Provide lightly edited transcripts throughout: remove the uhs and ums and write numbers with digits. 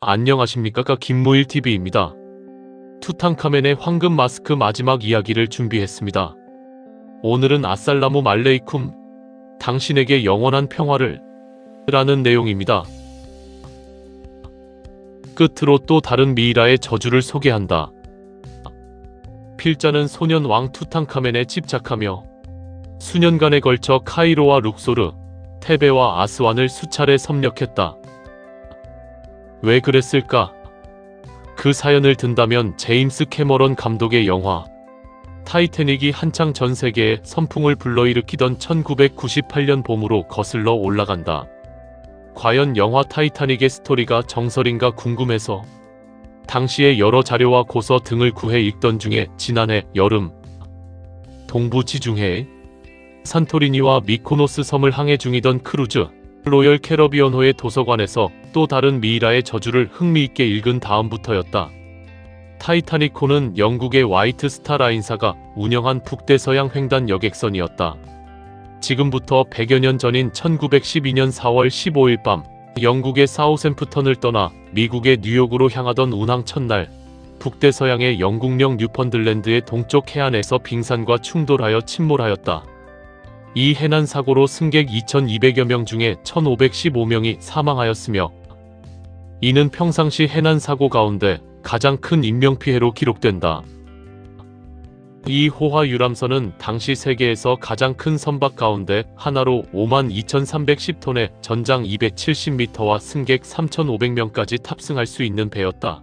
안녕하십니까, 김무일TV입니다. 투탕카멘의 황금 마스크 마지막 이야기를 준비했습니다. 오늘은 아살라무 말레이쿰, 당신에게 영원한 평화를 라는 내용입니다. 끝으로 또 다른 미이라의 저주를 소개한다. 필자는 소년 왕 투탕카멘에 집착하며 수년간에 걸쳐 카이로와 룩소르, 테베와 아스완을 수차례 섭렵했다. 왜 그랬을까? 그 사연을 든다면 제임스 캐머런 감독의 영화 타이타닉이 한창 전 세계에 선풍을 불러일으키던 1998년 봄으로 거슬러 올라간다. 과연 영화 타이타닉의 스토리가 정설인가 궁금해서 당시의 여러 자료와 고서 등을 구해 읽던 중에 지난해 여름 동부 지중해 산토리니와 미코노스 섬을 항해 중이던 크루즈 로열 캐러비언호의 도서관에서 또 다른 미이라의 저주를 흥미있게 읽은 다음부터였다. 타이타닉호는 영국의 화이트 스타 라인사가 운영한 북대서양 횡단 여객선이었다. 지금부터 100여 년 전인 1912년 4월 15일 밤 영국의 사우샘프턴을 떠나 미국의 뉴욕으로 향하던 운항 첫날, 북대서양의 영국령 뉴펀들랜드의 동쪽 해안에서 빙산과 충돌하여 침몰하였다. 이 해난 사고로 승객 2200여 명 중에 1515명이 사망하였으며 이는 평상시 해난 사고 가운데 가장 큰 인명피해로 기록된다. 이 호화 유람선은 당시 세계에서 가장 큰 선박 가운데 하나로 52,310톤의 전장 270m와 승객 3,500명까지 탑승할 수 있는 배였다.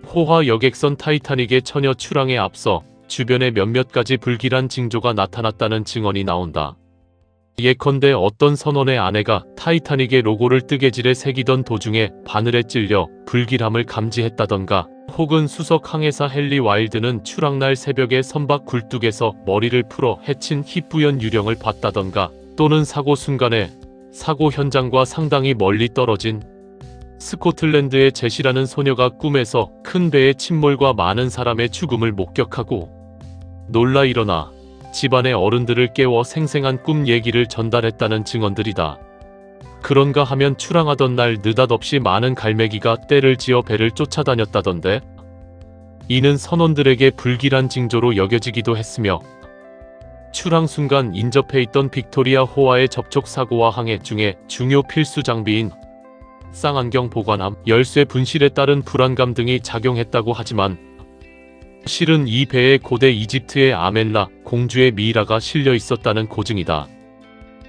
호화 여객선 타이타닉의 처녀 출항에 앞서 주변에 몇몇 가지 불길한 징조가 나타났다는 증언이 나온다. 예컨대 어떤 선원의 아내가 타이타닉의 로고를 뜨개질에 새기던 도중에 바늘에 찔려 불길함을 감지했다던가, 혹은 수석 항해사 헨리 와일드는 출항날 새벽에 선박 굴뚝에서 머리를 풀어 해친 희뿌연 유령을 봤다던가, 또는 사고 순간에 사고 현장과 상당히 멀리 떨어진 스코틀랜드의 제시라는 소녀가 꿈에서 큰 배의 침몰과 많은 사람의 죽음을 목격하고 놀라 일어나 집안의 어른들을 깨워 생생한 꿈 얘기를 전달했다는 증언들이다. 그런가 하면 출항하던 날 느닷없이 많은 갈매기가 떼를 지어 배를 쫓아다녔다던데, 이는 선원들에게 불길한 징조로 여겨지기도 했으며 출항 순간 인접해 있던 빅토리아 호와의 접촉 사고와 항해 중에 중요 필수 장비인 쌍안경 보관함, 열쇠 분실에 따른 불안감 등이 작용했다고 하지만 실은 이 배에 고대 이집트의 아멜라 공주의 미이라가 실려 있었다는 고증이다.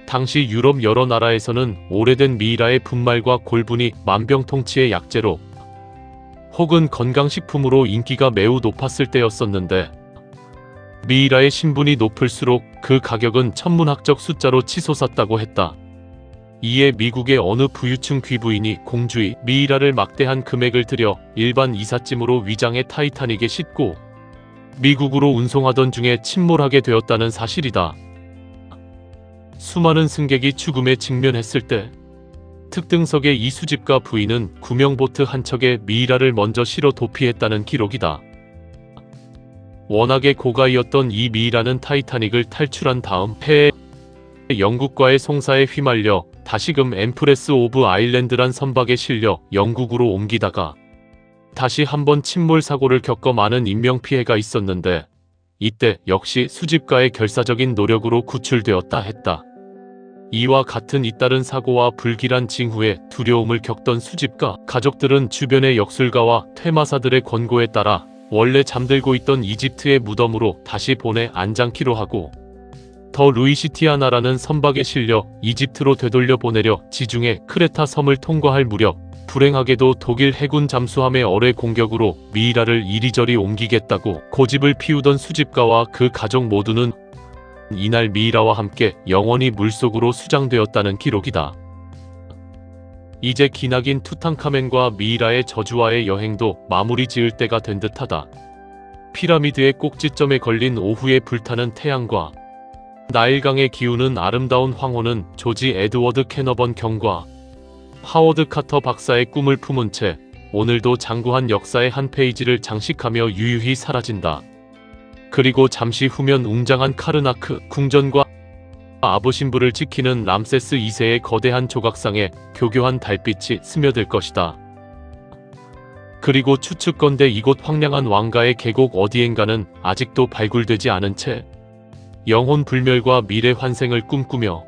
당시 유럽 여러 나라에서는 오래된 미이라의 분말과 골분이 만병통치의 약재로 혹은 건강식품으로 인기가 매우 높았을 때였었는데, 미이라의 신분이 높을수록 그 가격은 천문학적 숫자로 치솟았다고 했다. 이에 미국의 어느 부유층 귀부인이 공주의 미이라를 막대한 금액을 들여 일반 이삿짐으로 위장해 타이타닉에 싣고 미국으로 운송하던 중에 침몰하게 되었다는 사실이다. 수많은 승객이 죽음에 직면했을 때 특등석의 이 수집가 부인은 구명보트 한 척에 미이라를 먼저 실어 도피했다는 기록이다. 워낙에 고가이었던 이 미이라는 타이타닉을 탈출한 다음 해에 영국과의 송사에 휘말려 다시금 엠프레스 오브 아일랜드란 선박에 실려 영국으로 옮기다가 다시 한번 침몰 사고를 겪어 많은 인명피해가 있었는데, 이때 역시 수집가의 결사적인 노력으로 구출되었다 했다. 이와 같은 잇따른 사고와 불길한 징후에 두려움을 겪던 수집가 가족들은 주변의 역술가와 퇴마사들의 권고에 따라 원래 잠들고 있던 이집트의 무덤으로 다시 보내 안장키로 하고 더 루이시티아나라는 선박에 실려 이집트로 되돌려 보내려 지중해 크레타 섬을 통과할 무렵 불행하게도 독일 해군 잠수함의 어뢰 공격으로 미이라를 이리저리 옮기겠다고 고집을 피우던 수집가와 그 가족 모두는 이날 미이라와 함께 영원히 물속으로 수장되었다는 기록이다. 이제 기나긴 투탕카멘과 미이라의 저주와의 여행도 마무리 지을 때가 된 듯하다. 피라미드의 꼭지점에 걸린 오후에 불타는 태양과 나일강의 기우는 아름다운 황혼은 조지 에드워드 캐너번 경과 하워드 카터 박사의 꿈을 품은 채 오늘도 장구한 역사의 한 페이지를 장식하며 유유히 사라진다. 그리고 잠시 후면 웅장한 카르나크 궁전과 아부신부를 지키는 람세스 2세의 거대한 조각상에 교교한 달빛이 스며들 것이다. 그리고 추측건대 이곳 황량한 왕가의 계곡 어디엔가는 아직도 발굴되지 않은 채 영혼 불멸과 미래 환생을 꿈꾸며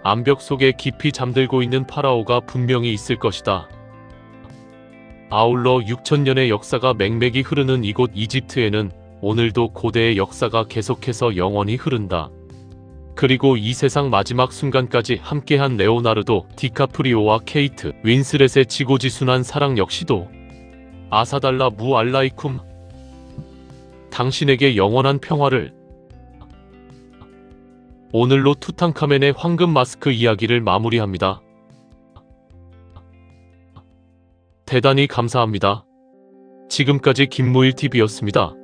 암벽 속에 깊이 잠들고 있는 파라오가 분명히 있을 것이다. 아울러 6000년의 역사가 맹맥이 흐르는 이곳 이집트에는 오늘도 고대의 역사가 계속해서 영원히 흐른다. 그리고 이 세상 마지막 순간까지 함께한 레오나르도 디카프리오와 케이트 윈슬렛의 지고지순한 사랑 역시도 아사달라 무 알라이쿰. 당신에게 영원한 평화를. 오늘로 투탕카멘의 황금 마스크 이야기를 마무리합니다. 대단히 감사합니다. 지금까지 김무일TV였습니다.